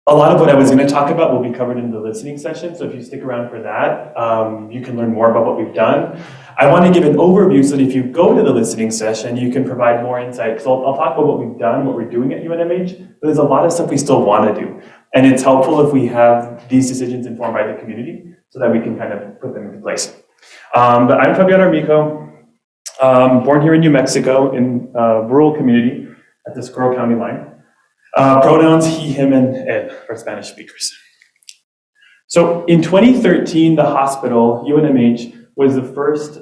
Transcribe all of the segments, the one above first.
A lot of what I was going to talk about will be covered in the listening session, so if you stick around for that, you can learn more about what we've done. I want to give an overview so that if you go to the listening session, you can provide more insight, because I'll talk about what we've done, what we're doing at UNMH, but there's a lot of stuff we still want to do. And it's helpful if we have these decisions informed by the community so that we can kind of put them into place. But I'm Fabian Armico, born here in New Mexico in a rural community at the Squirrel County line. Pronouns he, him, and it for Spanish speakers. So in 2013, the hospital, UNMH, was the first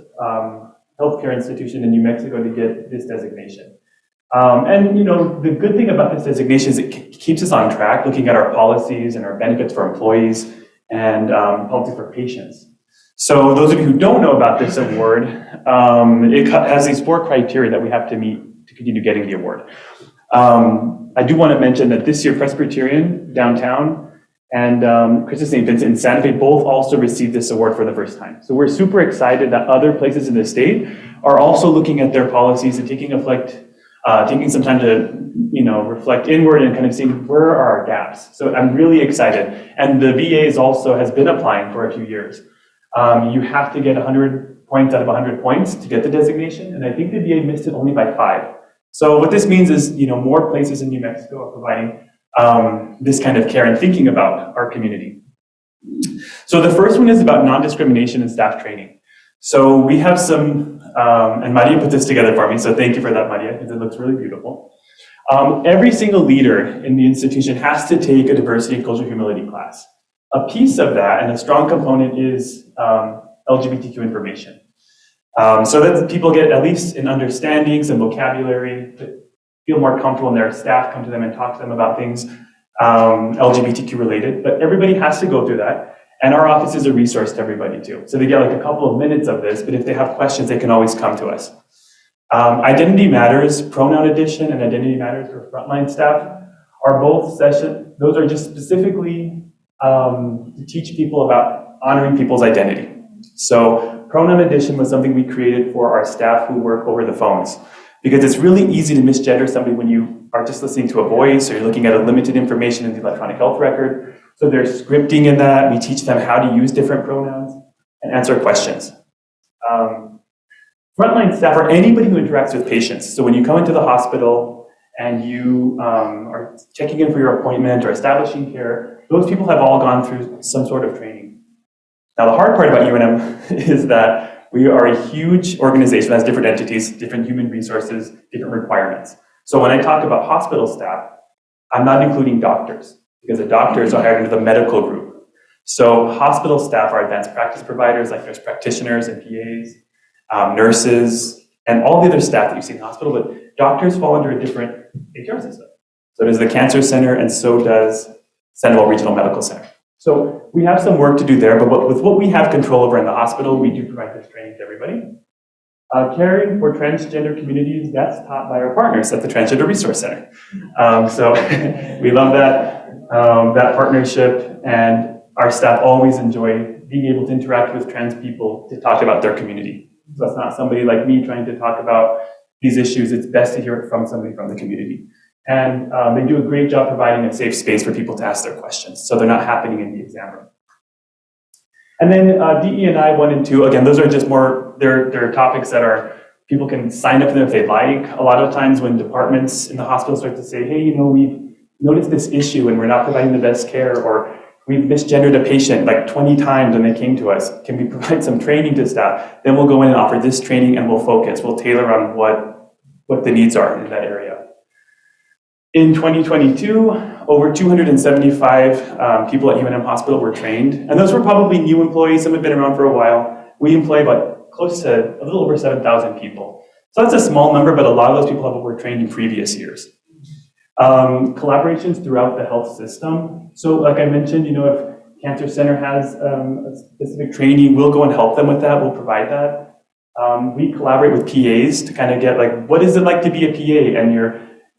healthcare institution in New Mexico to get this designation. And the good thing about this designation is it keeps us on track, looking at our policies and our benefits for employees and policies for patients. So those of you who don't know about this award, it has these 4 criteria that we have to meet to continue getting the award. I do want to mention that this year Presbyterian downtown and Christus St. Vincent in Santa Fe both also received this award for the first time. So we're super excited that other places in the state are also looking at their policies and taking some time to reflect inward and kind of seeing where are our gaps. So I'm really excited. And the VA has been applying for a few years. You have to get 100 points out of 100 points to get the designation, and I think the VA missed it only by 5. So what this means is, more places in New Mexico are providing this kind of care and thinking about our community. So the first one is about non-discrimination and staff training. So we have some, and Maria put this together for me, so thank you for that, Maria, because it looks really beautiful. Every single leader in the institution has to take a diversity and cultural humility class. A piece of that, and a strong component, is LGBTQ information. So that people get at least an understanding, some vocabulary, to feel more comfortable, and their staff come to them and talk to them about things LGBTQ related. But everybody has to go through that, and our office is a resource to everybody too. So they get like a couple of minutes of this, but if they have questions, they can always come to us. Identity Matters, Pronoun Edition, and Identity Matters for frontline staff are both sessions. Those are just specifically to teach people about honoring people's identity. So Pronoun Edition was something we created for our staff who work over the phones, because it's really easy to misgender somebody when you are just listening to a voice or you're looking at a limited information in the electronic health record. So there's scripting in that. We teach them how to use different pronouns and answer questions. Frontline staff are anybody who interacts with patients. So when you come into the hospital and you are checking in for your appointment or establishing care, those people have all gone through some sort of training. Now, the hard part about UNM is that we are a huge organization that has different entities, different human resources, different requirements. So when I talk about hospital staff, I'm not including doctors, because the doctors are hired into the medical group. So hospital staff are advanced practice providers like nurse practitioners and PAs, nurses, and all the other staff that you see in the hospital, but doctors fall under a different HR system. So does the Cancer Center, and so does Sandoval Regional Medical Center. So we have some work to do there, but with what we have control over in the hospital, we do provide this training to everybody. Caring for transgender communities, that's taught by our partners at the Transgender Resource Center. So we love that partnership, and our staff always enjoy being able to interact with trans people to talk about their community. So it's not somebody like me trying to talk about these issues. It's best to hear it from somebody from the community. And they do a great job providing a safe space for people to ask their questions, so they're not happening in the exam room. And then DE&I 1 and 2, again, those are just more, they're topics that people can sign up for them if they like. A lot of times when departments in the hospital start to say, hey, we've noticed this issue and we're not providing the best care, or we've misgendered a patient like 20 times when they came to us, can we provide some training to staff? Then we'll go in and offer this training, and we'll focus. We'll tailor on what the needs are in that area. In 2022, over 275 people at UNM Hospital were trained, and those were probably new employees. Some have been around for a while. We employ about close to a little over 7,000 people. So that's a small number, but a lot of those people were trained in previous years. Collaborations throughout the health system. So like I mentioned, if Cancer Center has a specific training, we'll go and help them with that. We'll provide that. We collaborate with PAs to kind of get what is it like to be a PA, and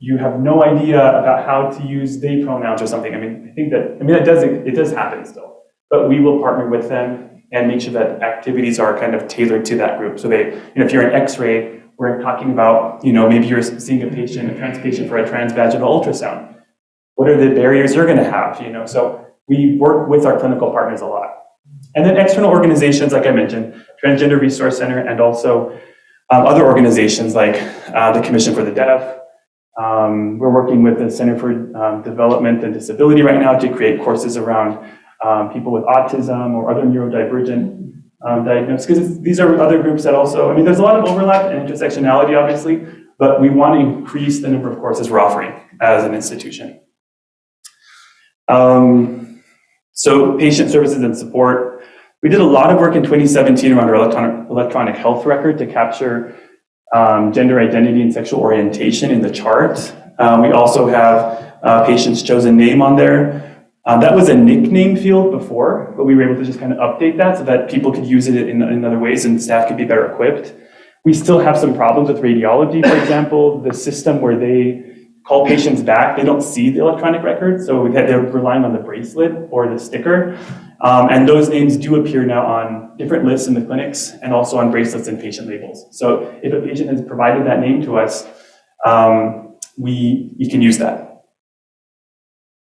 you have no idea about how to use they pronouns or something. It does happen still, but we will partner with them and make sure that activities are kind of tailored to that group. So if you're an X-ray, we're talking about, maybe you're seeing a trans patient for a transvaginal ultrasound. What are the barriers you're going to have? So we work with our clinical partners a lot. And then external organizations, like I mentioned, Transgender Resource Center, and also other organizations like the Commission for the Deaf. We're working with the Center for Development and Disability right now to create courses around people with autism or other neurodivergent diagnosis, because these are other groups that also, there's a lot of overlap and intersectionality, obviously, but we want to increase the number of courses we're offering as an institution. So patient services and support. We did a lot of work in 2017 around our electronic health record to capture gender identity and sexual orientation in the chart. We also have patient's chosen name on there. That was a nickname field before, but we were able to just kind of update that so that people could use it in other ways and staff could be better equipped. We still have some problems with radiology, for example. The system where they call patients back, they don't see the electronic record, so they're relying on the bracelet or the sticker. And those names do appear now on different lists in the clinics and also on bracelets and patient labels. So if a patient has provided that name to us, we can use that.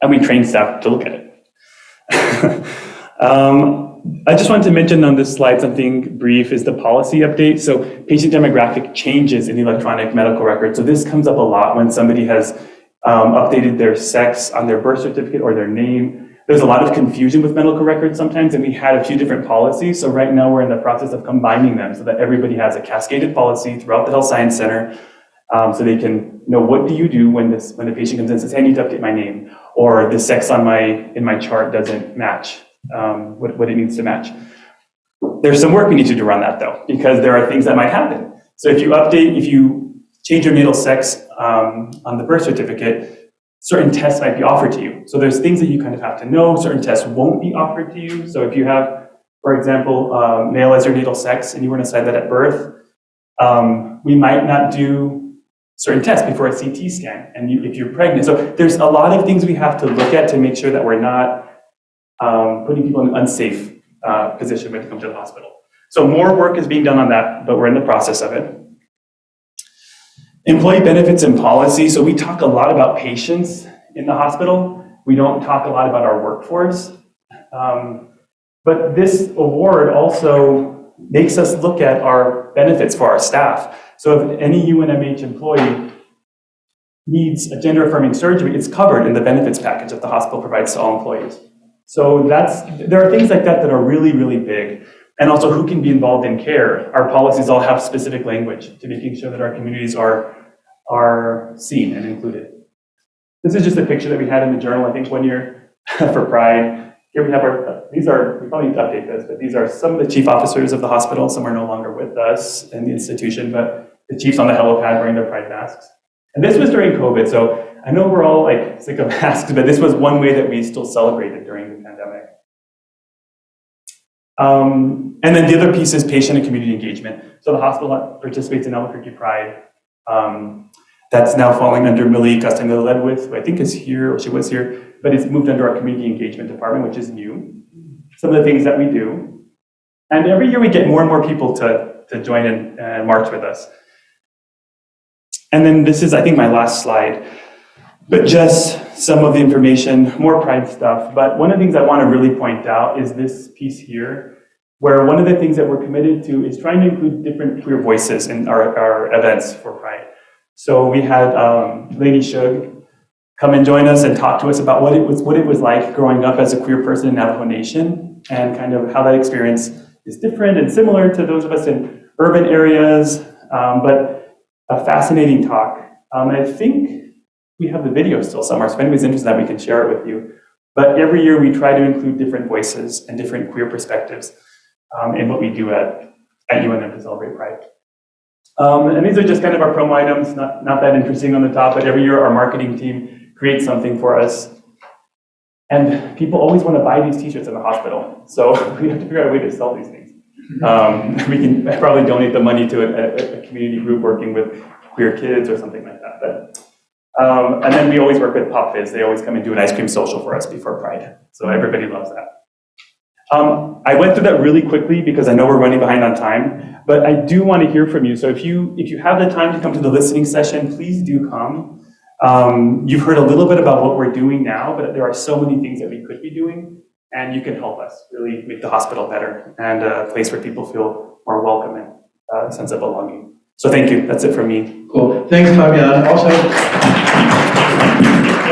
And we train staff to look at it. I just wanted to mention on this slide something brief is the policy update. So patient demographic changes in the electronic medical record. So this comes up a lot when somebody has updated their sex on their birth certificate or their name. There's a lot of confusion with medical records sometimes, and we had a few different policies. So right now we're in the process of combining them so that everybody has a cascaded policy throughout the Health Science Center, so they can know what do you do when the patient comes in and says, hey, I need to update my name, or the sex in my chart doesn't match what it needs to match. There's some work we need to do around that though, because there are things that might happen. So if you change your natal sex on the birth certificate, certain tests might be offered to you. So there's things that you kind of have to know. Certain tests won't be offered to you. So if you have, for example, male as your natal sex and you were to decide that at birth, we might not do certain tests before a CT scan, and if you're pregnant. So there's a lot of things we have to look at to make sure that we're not putting people in an unsafe position when they come to the hospital. So more work is being done on that, but we're in the process of it. Employee benefits and policy. So we talk a lot about patients in the hospital. We don't talk a lot about our workforce. But this award also makes us look at our benefits for our staff. So if any UNMH employee needs a gender-affirming surgery, it's covered in the benefits package that the hospital provides to all employees. So there are things like that that are really, really big. And also who can be involved in care. Our policies all have specific language to making sure that our communities are seen and included. This is just a picture that we had in the journal, I think 1 year for Pride. Here we have we probably need to update this, but these are some of the chief officers of the hospital. Some are no longer with us in the institution, but the chiefs on the helipad wearing their Pride masks. And this was during COVID, so I know we're all like sick of masks, but this was one way that we still celebrated during the pandemic. And then the other piece is patient and community engagement. So the hospital participates in Albuquerque Pride. That's now falling under Millie Castañeda-Ledwith, who I think is here, or she was here, but it's moved under our community engagement department, which is new. Some of the things that we do. And every year we get more and more people to join and march with us. And then this is, I think, my last slide, but just some of the information, more Pride stuff. But one of the things I want to really point out is this piece here, where one of the things that we're committed to is trying to include different queer voices in our events for Pride. So we had Lady Shug come and join us and talk to us about what it was like growing up as a queer person in Navajo Nation, and kind of how that experience is different and similar to those of us in urban areas, but a fascinating talk. I think we have the video still somewhere, so if anybody's interested in that, we can share it with you. But every year we try to include different voices and different queer perspectives in what we do at UNM to celebrate Pride. And these are just kind of our promo items, not that interesting on the top, but every year our marketing team creates something for us. And people always want to buy these t-shirts in the hospital, so we have to figure out a way to sell these things. We can probably donate the money to a community group working with queer kids or something like that. But, and then we always work with Pop Fizz. They always come and do an ice cream social for us before Pride, so everybody loves that. I went through that really quickly because I know we're running behind on time, but I do want to hear from you. So if you have the time to come to the listening session, please do come. You've heard a little bit about what we're doing now, but there are so many things that we could be doing, and you can help us really make the hospital better and a place where people feel more welcome and a sense of belonging. So thank you. That's it from me. Cool. Thanks, Fabian. Also,